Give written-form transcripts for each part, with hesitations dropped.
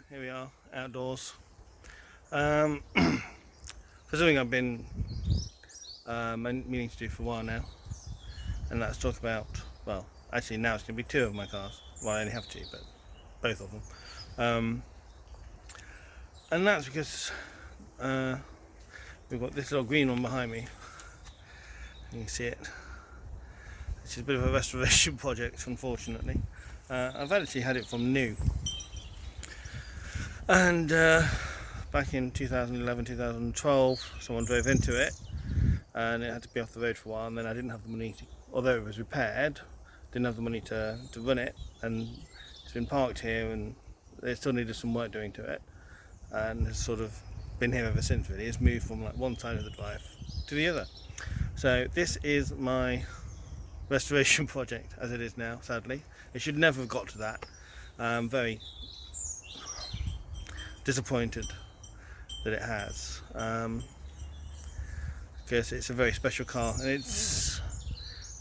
here we are, outdoors. For something I've been meaning to do for a while now, and that's talk about, well, actually now it's going to be two of my cars. Well, I only have two, but both of them. And that's because we've got this little green one behind me. You can see it. It's a bit of a restoration project, unfortunately. I've actually had it from new. And back in 2011, 2012, someone drove into it and it had to be off the road for a while, and then I didn't have the money, although it was repaired, didn't have the money to run it, and it's been parked here and it still needed some work doing to it, and has sort of been here ever since really. It's moved from like one side of the drive to the other. So this is my restoration project as it is now, sadly. It should never have got to that. I'm very disappointed that it has, because it's a very special car, and it's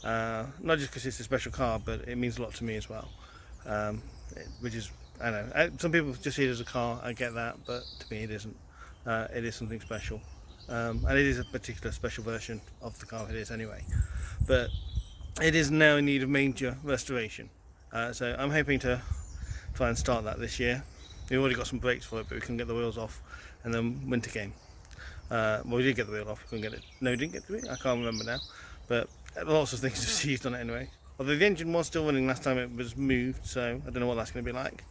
not just because it's a special car, but it means a lot to me as well, which is, I don't know, some people just see it as a car, I get that, but to me it isn't. It is something special, and it is a particular special version of the car it is anyway, but it is now in need of major restoration, so I'm hoping to try and start that this year. We've already got some brakes for it, but we couldn't get the wheels off, and then winter came. Well, we did get the wheel off, we couldn't get it. No, we didn't get the wheel, I can't remember now, but lots of things have seized on it anyway. Although the engine was still running last time it was moved, so I don't know what that's going to be like.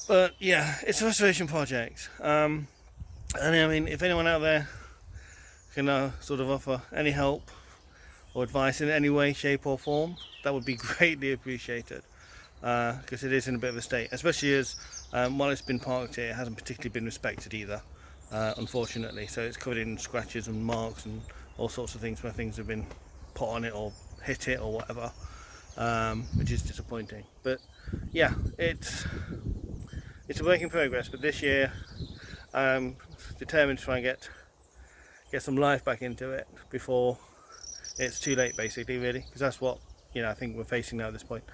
But yeah, it's a restoration project. And I mean, if anyone out there can sort of offer any help or advice in any way, shape or form, that would be greatly appreciated, because it is in a bit of a state, especially as while it's been parked here, it hasn't particularly been respected either, unfortunately. So it's covered in scratches and marks and all sorts of things where things have been put on it or hit it or whatever, which is disappointing. But yeah, it's a work in progress, but this year I'm determined to try and get some life back into it before it's too late, basically, really, because that's what, you know, I think we're facing now at this point.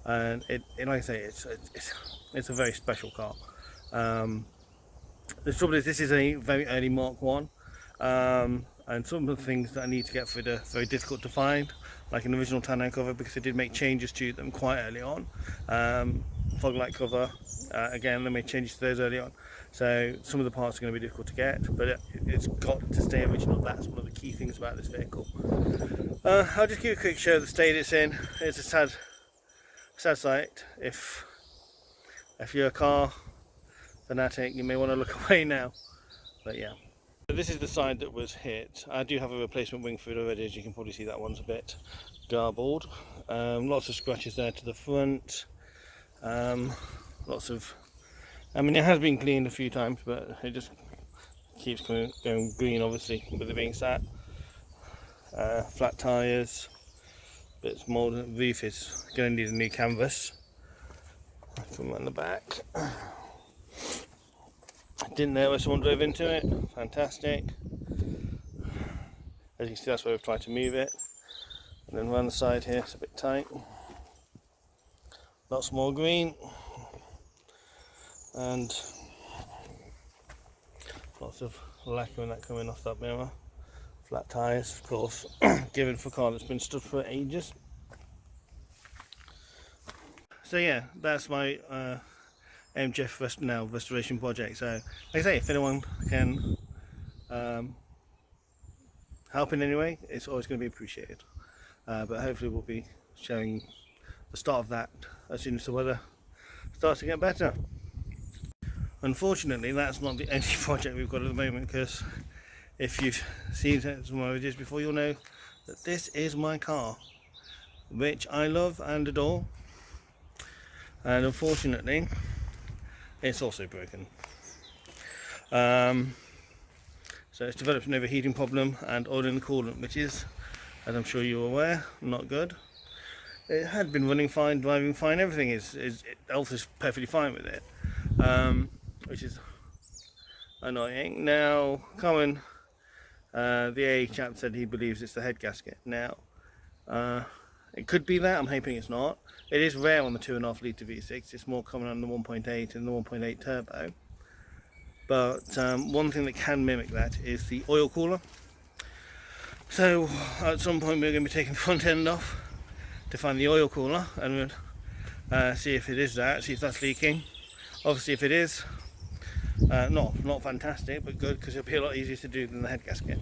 And like I say, it's a very special car. The trouble is, this is a very early Mark 1, and some of the things that I need to get for it are very difficult to find, like an original tonneau cover, because I did make changes to them quite early on. Fog light cover, again, they made changes to those early on, so some of the parts are going to be difficult to get, but it's got to stay original. That's one of the key things about this vehicle. I'll just give you a quick show of the state it's in. It's a sad sight. If you're a car fanatic, you may want to look away now, but yeah. So this is the side that was hit. I do have a replacement wing for it already, as you can probably see. That one's a bit garbled. Lots of scratches there to the front. Lots of, I mean, it has been cleaned a few times, but it just keeps going green, obviously, with it being sat. Flat tyres, bits mould. The roof is going to need a new canvas. Come around the back. Didn't know where someone drove into it. Fantastic. As you can see, that's where we've tried to move it. And then around the side here, it's a bit tight. Lots more green. And lots of lacquer and that coming off that mirror. Flat tyres, of course, given for a car that's been stood for ages. So yeah, that's my MGF restoration project. So like I say, if anyone can help in any way, it's always going to be appreciated. But hopefully we'll be showing the start of that as soon as the weather starts to get better. Unfortunately, that's not the only project we've got at the moment, because if you've seen some of my videos before, you'll know that this is my car, which I love and adore, and unfortunately it's also broken. So it's developed an overheating problem and oil in the coolant, which is, as I'm sure you're aware, not good. It had been running fine, driving fine, everything else is perfectly fine with it, which is annoying. Now, the A chap said he believes it's the head gasket. Now, It could be that, I'm hoping it's not. It is rare on the 2.5 litre V6, it's more common on the 1.8 and the 1.8 turbo. But one thing that can mimic that is the oil cooler. So at some point we're going to be taking the front end off to find the oil cooler and see if it is that, see if that's leaking. Obviously if it is, not fantastic, but good, because it'll be a lot easier to do than the head gasket.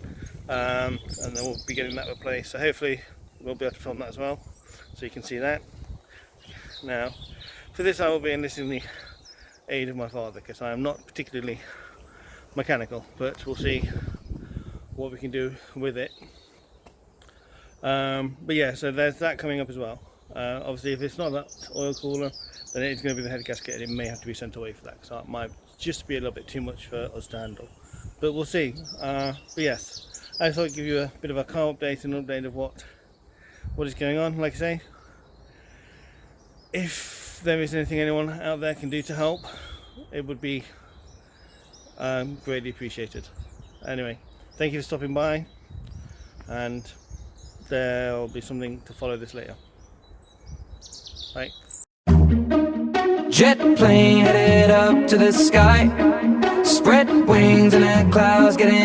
And then we'll be getting that replaced, so hopefully we'll be able to film that as well, so you can see that. Now, for this I will be enlisting the aid of my father, because I am not particularly mechanical, but we'll see what we can do with it. But yeah, so there's that coming up as well. Obviously if it's not that oil cooler, then it's going to be the head gasket, and it may have to be sent away for that, because it might just be a little bit too much for us to handle. But we'll see. But yes, I thought I'd give you a bit of a car update and an update of what is going on. Like I say, if there is anything anyone out there can do to help, it would be greatly appreciated. Anyway, thank you for stopping by, and there'll be something to follow this later. Bye. Jet plane headed up to the sky, spread wings and the clouds getting